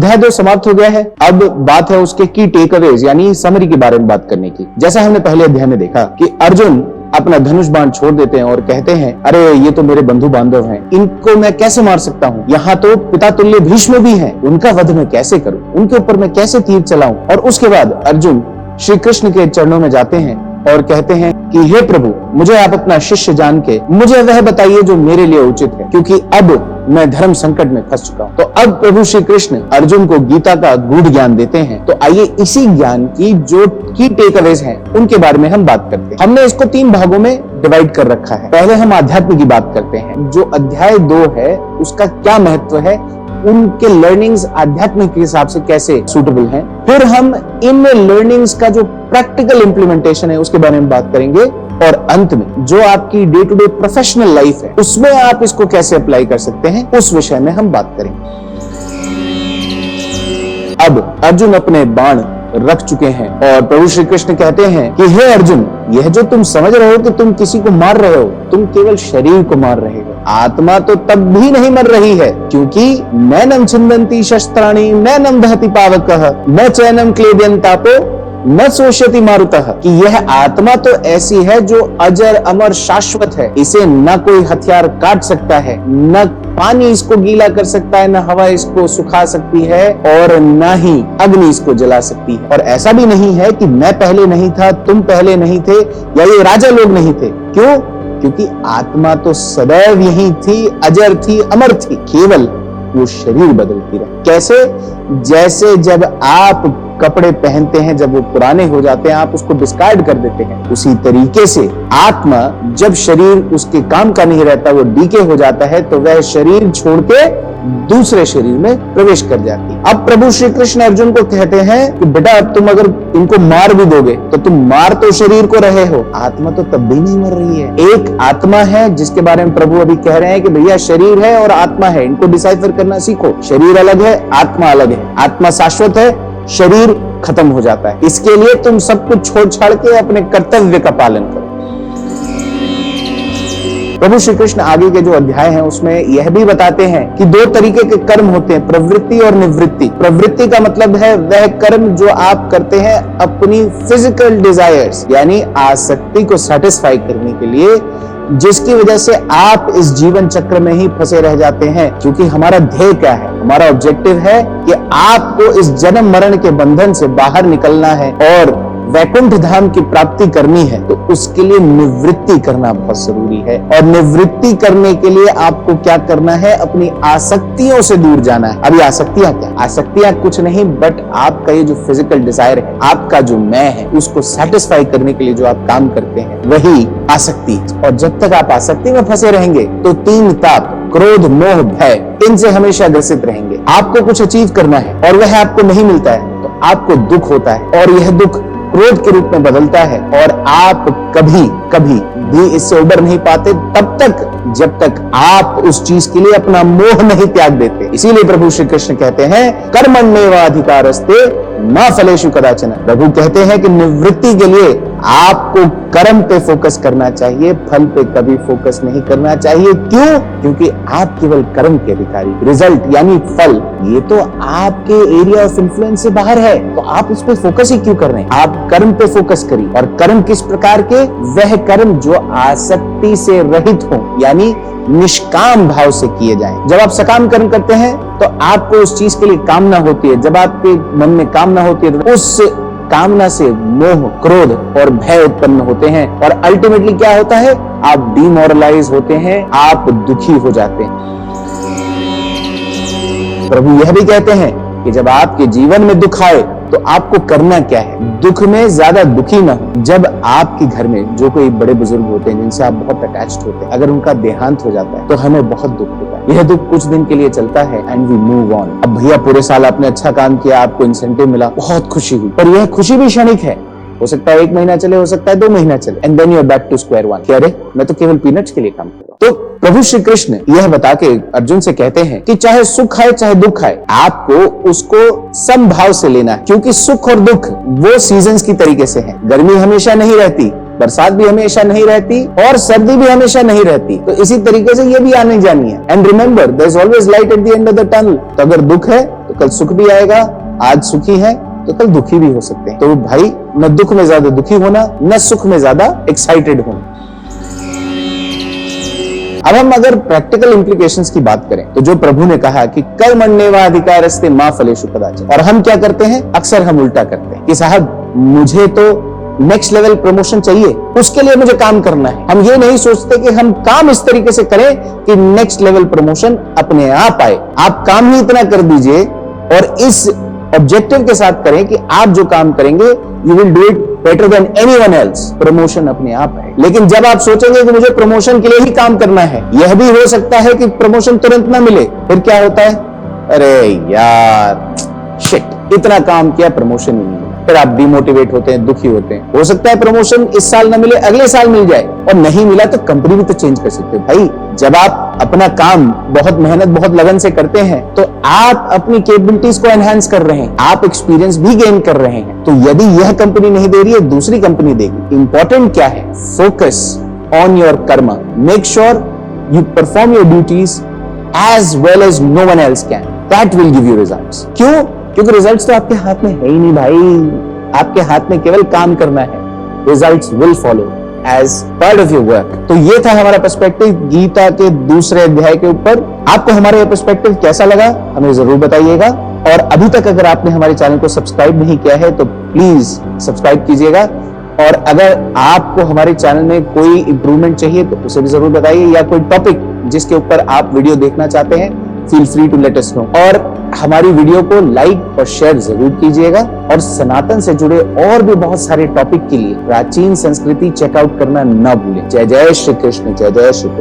अध्याय 2 समाप्त हो गया है। अब बात है उसके की टेकअवेज यानी समरी के बारे में बात करने की। जैसा हमने पहले अध्याय में देखा कि अर्जुन अपना धनुष बाण छोड़ देते हैं और कहते हैं, अरे ये तो मेरे बंधु बांधव हैं, इनको मैं कैसे मार सकता हूँ? यहाँ तो पिता तुल्य भीष्म भी हैं, उनका वध मैं कैसे करूं? उनके ऊपर मैं कैसे तीर चलाऊं? और उसके बाद अर्जुन श्री कृष्ण के चरणों में जाते हैं और कहते हैं कि हे प्रभु, मुझे आप अपना शिष्य जान के मुझे वह बताइए जो मेरे लिए उचित है, क्योंकि अब मैं धर्म संकट में फंस चुका हूँ। तो अब प्रभु श्री कृष्ण अर्जुन को गीता का गूढ़ ज्ञान देते हैं। तो आइए इसी ज्ञान की जो की टेकअवेज हैं उनके बारे में हम बात करते हैं। हमने इसको 3 भागों में डिवाइड कर रखा है। पहले हम आध्यात्म की बात करते हैं, जो अध्याय 2 है उसका क्या महत्व है, उनके लर्निंग्स आध्यात्मिक के हिसाब से कैसे सूटेबल हैं। फिर हम इन लर्निंग्स का जो प्रैक्टिकल इंप्लीमेंटेशन है उसके बारे में बात करेंगे, और अंत में जो आपकी day to day professional life है उसमें आप इसको कैसे अप्लाई कर सकते हैं उस विषय में हम बात करेंगे। अब अर्जुन अपने बाण रख चुके हैं और प्रभु श्री कृष्ण कहते हैं कि हे अर्जुन, यह जो तुम समझ रहे हो कि तुम किसी को मार रहे हो, तुम केवल शरीर को मार रहे हो, आत्मा तो तब भी नहीं मर रही है, क्योंकि नैनम छिन्दन्ति शस्त्राणि नैनम दहति पावकः न चैनम क्लेदयन्तापो न सोष्यति मारुतः, कि यह आत्मा तो ऐसी है जो अजर अमर शाश्वत है, इसे न कोई हथियार काट सकता है, न पानी इसको गीला कर सकता है, न हवा इसको सुखा सकती है, और न ही अग्नि इसको जला सकती है। और ऐसा भी नहीं है कि मैं पहले नहीं था, तुम पहले नहीं थे, या ये राजा लोग नहीं थे। क्यों? क्योंकि आत्मा तो सदैव यही थी, अजर थी, अमर थी, केवल वो शरीर बदलती रही। कैसे? जैसे जब आप कपड़े पहनते हैं, जब वो पुराने हो जाते हैं आप उसको डिस्कार्ड कर देते हैं, उसी तरीके से आत्मा जब शरीर उसके काम का नहीं रहता, वो डीके हो जाता है, तो वह शरीर छोड़ के दूसरे शरीर में प्रवेश कर जाती है। अब प्रभु श्री कृष्ण अर्जुन को कहते हैं कि बेटा, तुम अगर इनको मार भी दोगे तो तुम मार तो शरीर को रहे हो, आत्मा तो तब भी नहीं मर रही है। एक आत्मा है जिसके बारे में प्रभु अभी कह रहे हैं कि भैया शरीर है और आत्मा है, इनको डिसाइफर करना सीखो। शरीर अलग है, आत्मा अलग है। आत्मा शाश्वत है, शरीर खत्म हो जाता है। इसके लिए तुम सब कुछ छोड़ छाड़ के अपने कर्तव्य का पालन करो। प्रभु श्री कृष्ण आगे के जो अध्याय हैं उसमें यह भी बताते हैं कि 2 तरीके के कर्म होते हैं, प्रवृत्ति और निवृत्ति। प्रवृत्ति का मतलब है वह कर्म जो आप करते हैं अपनी फिजिकल डिजायर्स यानी आसक्ति को सेटिस्फाई करने के लिए, जिसकी वजह से आप इस जीवन चक्र में ही फंसे रह जाते हैं। क्योंकि हमारा ध्येय क्या है? हमारा ऑब्जेक्टिव है कि आपको इस जन्म मरण के बंधन से बाहर निकलना है और वैकुंठ धाम की प्राप्ति करनी है। तो उसके लिए निवृत्ति करना बहुत जरूरी है, और निवृत्ति करने के लिए आपको क्या करना है? अपनी आसक्तियों से दूर जाना है। अभी आसक्तियां क्या? आसक्तियां कुछ नहीं बट आपका ये जो फिजिकल डिजायर है, आपका जो मैं है, उसको सेटिस्फाई करने के लिए जो आप काम करते हैं वही आसक्ति। और जब तक आप आसक्ति में फंसे रहेंगे तो 3 ताप, क्रोध, मोह, भय, इनसे हमेशा ग्रसित रहेंगे। आपको कुछ अचीव करना है और वह आपको नहीं मिलता है तो आपको दुख होता है, और यह दुख क्रोध के रूप में बदलता है, और आप कभी कभी भी इससे उबर नहीं पाते तब तक जब तक आप उस चीज के लिए अपना मोह नहीं त्याग देते। इसीलिए प्रभु श्री कृष्ण कहते हैं कर्मण्येवाधिकारस्ते मा फलेषु कदाचन। प्रभु कहते हैं कि निवृत्ति के लिए आपको कर्म पे फोकस करना चाहिए, फल पे कभी फोकस नहीं करना चाहिए। क्यों? क्योंकि आप केवल कर्म के अधिकारी, रिजल्ट यानी फल ये तो आपके एरिया ऑफ इन्फ्लुएंस से बाहर है, तो आप उस पे फोकस ही क्यों कर रहे हैं? आप कर्म पे फोकस करिए। और कर्म किस प्रकार के? वह कर्म जो आसक्ति से रहित हो, यानी निष्काम भाव से किए जाएं। जब आप सकाम कर्म करते हैं तो आपको उस चीज के लिए कामना होती है। जब आपके मन में कामना होती है तो उस कामना से मोह, क्रोध और भय उत्पन्न होते हैं, और अल्टीमेटली क्या होता है? आप डिमोरलाइज होते हैं, आप दुखी हो जाते हैं। प्रभु यह भी कहते हैं कि जब आपके जीवन में दुख आए तो आपको करना क्या है? दुख में ज्यादा दुखी ना हो। जब आपके घर में जो कोई बड़े बुजुर्ग होते हैं जिनसे आप बहुत अटैच्ड होते हैं, अगर उनका देहांत हो जाता है तो हमें बहुत दुख होता है। यह दुख कुछ दिन के लिए चलता है एंड वी मूव ऑन। अब भैया पूरे साल आपने अच्छा काम किया, आपको इंसेंटिव मिला, बहुत खुशी हुई, पर यह खुशी भी क्षणिक है। हो सकता है 1 महीना चले, हो सकता है 2 महीना चले, and then you are back to square one. अरे मैं तो केवल पीनट्स के लिए काम कर रहा हूं। तो प्रभु श्री कृष्ण यह बता के अर्जुन से कहते हैं कि चाहे सुख आए चाहे दुख आए, आपको उसको समभाव से लेना है। क्योंकि सुख और दुख वो सीजन्स की तरीके से हैं। गर्मी हमेशा नहीं रहती, बरसात भी हमेशा नहीं रहती, और सर्दी भी हमेशा नहीं रहती। तो इसी तरीके से ये भी आने जानी है। And remember there is always light at the end of the tunnel. तो अगर दुख है तो तो कल सुख भी आएगा। आज सुखी है तो कल दुखी भी हो सकते हैं। तो भाई न दुख में ज्यादा दुखी होना, न सुख में ज्यादा एक्साइटेड होना। अब हम अगर प्रैक्टिकल इंप्लीकेशंस की बात करें तो जो प्रभु ने कहा कि कर्मण्येवा अधिकारस्ते मा फलेषु कदाचन, और हम क्या करते हैं, अक्सर हम उल्टा करते हैं कि साहब मुझे तो नेक्स्ट लेवल प्रमोशन चाहिए, उसके लिए मुझे काम करना है। हम ये नहीं सोचते कि हम काम इस तरीके से करें कि नेक्स्ट लेवल प्रमोशन अपने आप आए। आप काम ही इतना कर दीजिए और इस ऑब्जेक्टिव के साथ करें कि आप जो काम करेंगे you will do it better than anyone else, promotion अपने आप है। लेकिन जब आप सोचेंगे कि मुझे प्रमोशन के लिए ही काम करना है, यह भी हो सकता है कि प्रमोशन तुरंत ना मिले, फिर क्या होता है, अरे यार शिट, इतना काम किया प्रमोशन ही नहीं मिला। फिर आप डिमोटिवेट होते हैं, दुखी होते हैं। हो सकता है प्रमोशन इस साल ना मिले, अगले साल मिल जाए, और नहीं मिला तो कंपनी भी तो चेंज कर सकते हैं। भाई जब आप अपना काम बहुत मेहनत बहुत लगन से करते हैं तो आप अपनी कैपेबिलिटीज को एनहांस कर रहे हैं, आप एक्सपीरियंस भी गेन कर रहे हैं। तो यदि यह कंपनी नहीं दे रही है, दूसरी कंपनी देगी। इंपॉर्टेंट क्या है, focus on your karma, make sure you perform your duties as well as no one else can, that will give you results. क्यों? क्योंकि रिजल्ट्स तो आपके हाथ में है ही नहीं भाई, आपके हाथ में केवल काम करना है। Results will follow as part of your work. तो ये था हमारा पर्सपेक्टिव गीता के दूसरे अध्याय के ऊपर। आपको हमारा ये पर्सपेक्टिव कैसा लगा हमें जरूर बताइएगा, और अभी तक अगर आपने हमारे चैनल को सब्सक्राइब नहीं किया है तो प्लीज सब्सक्राइब कीजिएगा। और अगर आपको हमारे चैनल में कोई इंप्रूवमेंट चाहिए तो उसे भी जरूर बताइए, या कोई टॉपिक जिसके ऊपर आप वीडियो देखना चाहते हैं, feel free to let us know. और हमारी वीडियो को लाइक और शेयर जरूर कीजिएगा, और सनातन से जुड़े और भी बहुत सारे टॉपिक के लिए प्राचीन संस्कृति चेकआउट करना न भूलें। जय जय श्री कृष्ण, जय जय श्री कृष्ण।